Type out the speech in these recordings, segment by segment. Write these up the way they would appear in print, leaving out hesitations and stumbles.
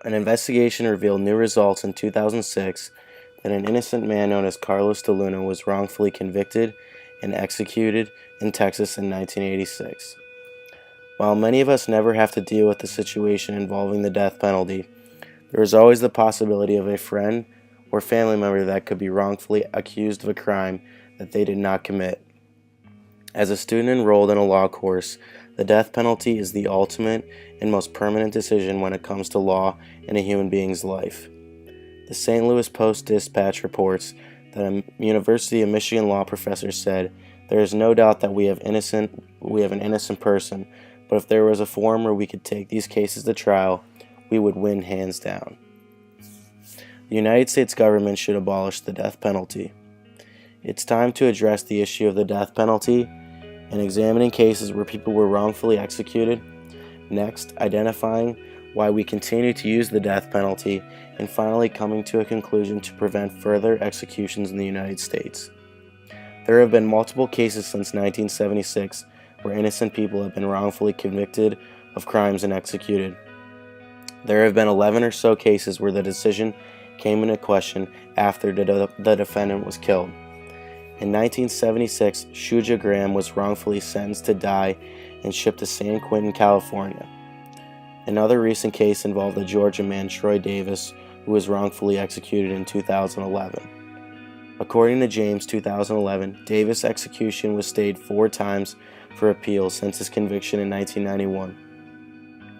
An investigation revealed new results in 2006 that an innocent man known as Carlos de Luna was wrongfully convicted and executed in Texas in 1986. While many of us never have to deal with a situation involving the death penalty, there is always the possibility of a friend or family member that could be wrongfully accused of a crime that they did not commit. As a student enrolled in a law course, the death penalty is the ultimate and most permanent decision when it comes to law in a human being's life. The St. Louis Post-Dispatch reports that a University of Michigan law professor said, "There is no doubt that we have an innocent person, but if there was a forum where we could take these cases to trial, we would win hands down." The United States government should abolish the death penalty. It's time to address the issue of the death penalty and examining cases where people were wrongfully executed. Next, identifying why we continue to use the death penalty, and finally coming to a conclusion to prevent further executions in the United States. There have been multiple cases since 1976 where innocent people have been wrongfully convicted of crimes and executed. There have been 11 or so cases where the decision came into question after the defendant was killed. In 1976, Shuja Graham was wrongfully sentenced to die and shipped to San Quentin, California. Another recent case involved a Georgia man, Troy Davis, who was wrongfully executed in 2011. According to James 2011, Davis' execution was stayed 4 times for appeal since his conviction in 1991.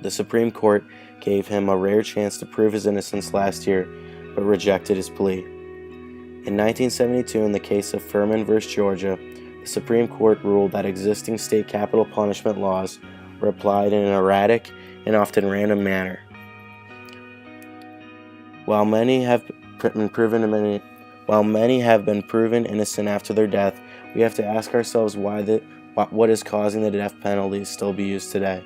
The Supreme Court gave him a rare chance to prove his innocence last year, but rejected his plea. In 1972, in the case of Furman v. Georgia, the Supreme Court ruled that existing state capital punishment laws were applied in an erratic and often random manner. While many have been proven innocent after their death, we have to ask ourselves what is causing the death penalty to still be used today.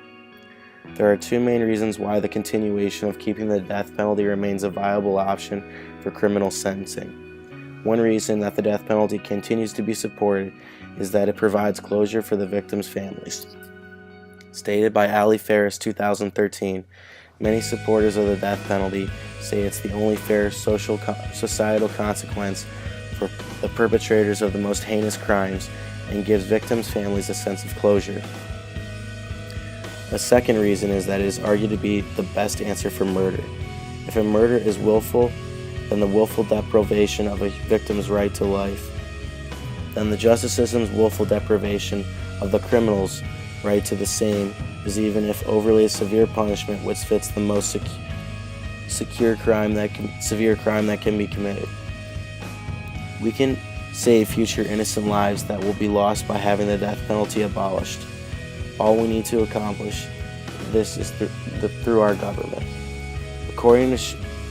There are 2 main reasons why the continuation of keeping the death penalty remains a viable option for criminal sentencing. One reason that the death penalty continues to be supported is that it provides closure for the victims' families. Stated by Ali Ferris 2013, many supporters of the death penalty say it's the only fair societal consequence for the perpetrators of the most heinous crimes and gives victims' families a sense of closure. A second reason is that it is argued to be the best answer for murder. If a murder is willful, then the willful deprivation of a victim's right to life, then the justice system's willful deprivation of the criminal's right to the same is even if overly severe punishment which fits the most severe crime that can be committed. We can save future innocent lives that will be lost by having the death penalty abolished. All we need to accomplish this is through our government.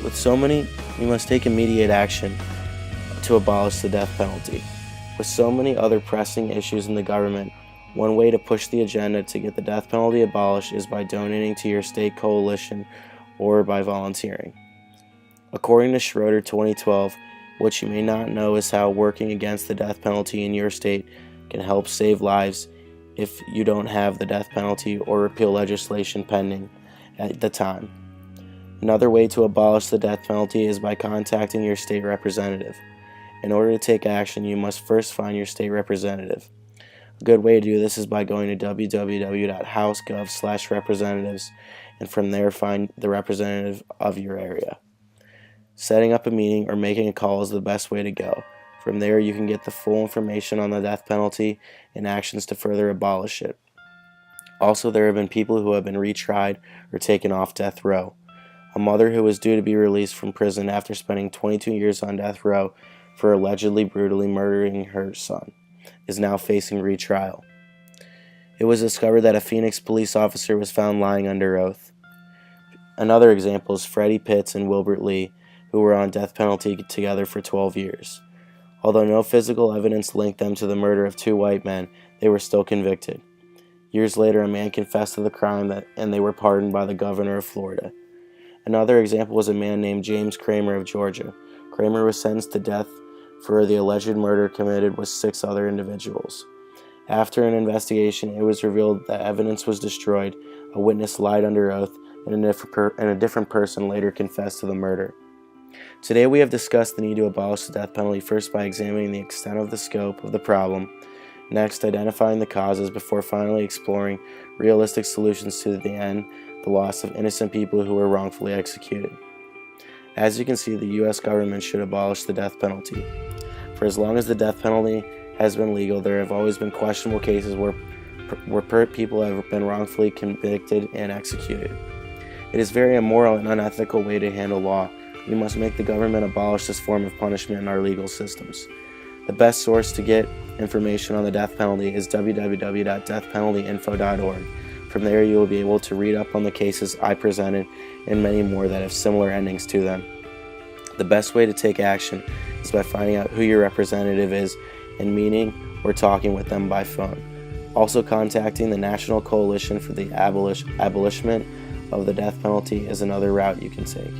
With so many, we must take immediate action to abolish the death penalty. With so many other pressing issues in the government, one way to push the agenda to get the death penalty abolished is by donating to your state coalition or by volunteering. According to Schroeder 2012, what you may not know is how working against the death penalty in your state can help save lives if you don't have the death penalty or repeal legislation pending at the time. Another way to abolish the death penalty is by contacting your state representative. In order to take action, you must first find your state representative. A good way to do this is by going to www.house.gov/representatives and from there find the representative of your area. Setting up a meeting or making a call is the best way to go. From there, you can get the full information on the death penalty and actions to further abolish it. Also, there have been people who have been retried or taken off death row. A mother who was due to be released from prison after spending 22 years on death row for allegedly brutally murdering her son is now facing retrial. It was discovered that a Phoenix police officer was found lying under oath. Another example is Freddie Pitts and Wilbert Lee, who were on death penalty together for 12 years. Although no physical evidence linked them to the murder of 2 white men, they were still convicted. Years later, a man confessed to the crime and they were pardoned by the governor of Florida. Another example was a man named James Kramer of Georgia. Kramer was sentenced to death for the alleged murder committed with 6 other individuals. After an investigation, it was revealed that evidence was destroyed, a witness lied under oath, and a different person later confessed to the murder. Today we have discussed the need to abolish the death penalty, first by examining the extent of the scope of the problem, next identifying the causes, before finally exploring realistic solutions to the end, the loss of innocent people who were wrongfully executed. As you can see, the U.S. government should abolish the death penalty. For as long as the death penalty has been legal, there have always been questionable cases where people have been wrongfully convicted and executed. It is a very immoral and unethical way to handle law. We must make the government abolish this form of punishment in our legal systems. The best source to get information on the death penalty is www.deathpenaltyinfo.org. From there you will be able to read up on the cases I presented and many more that have similar endings to them. The best way to take action is by finding out who your representative is and meeting or talking with them by phone. Also, contacting the National Coalition for the Abolishment of the Death Penalty is another route you can take.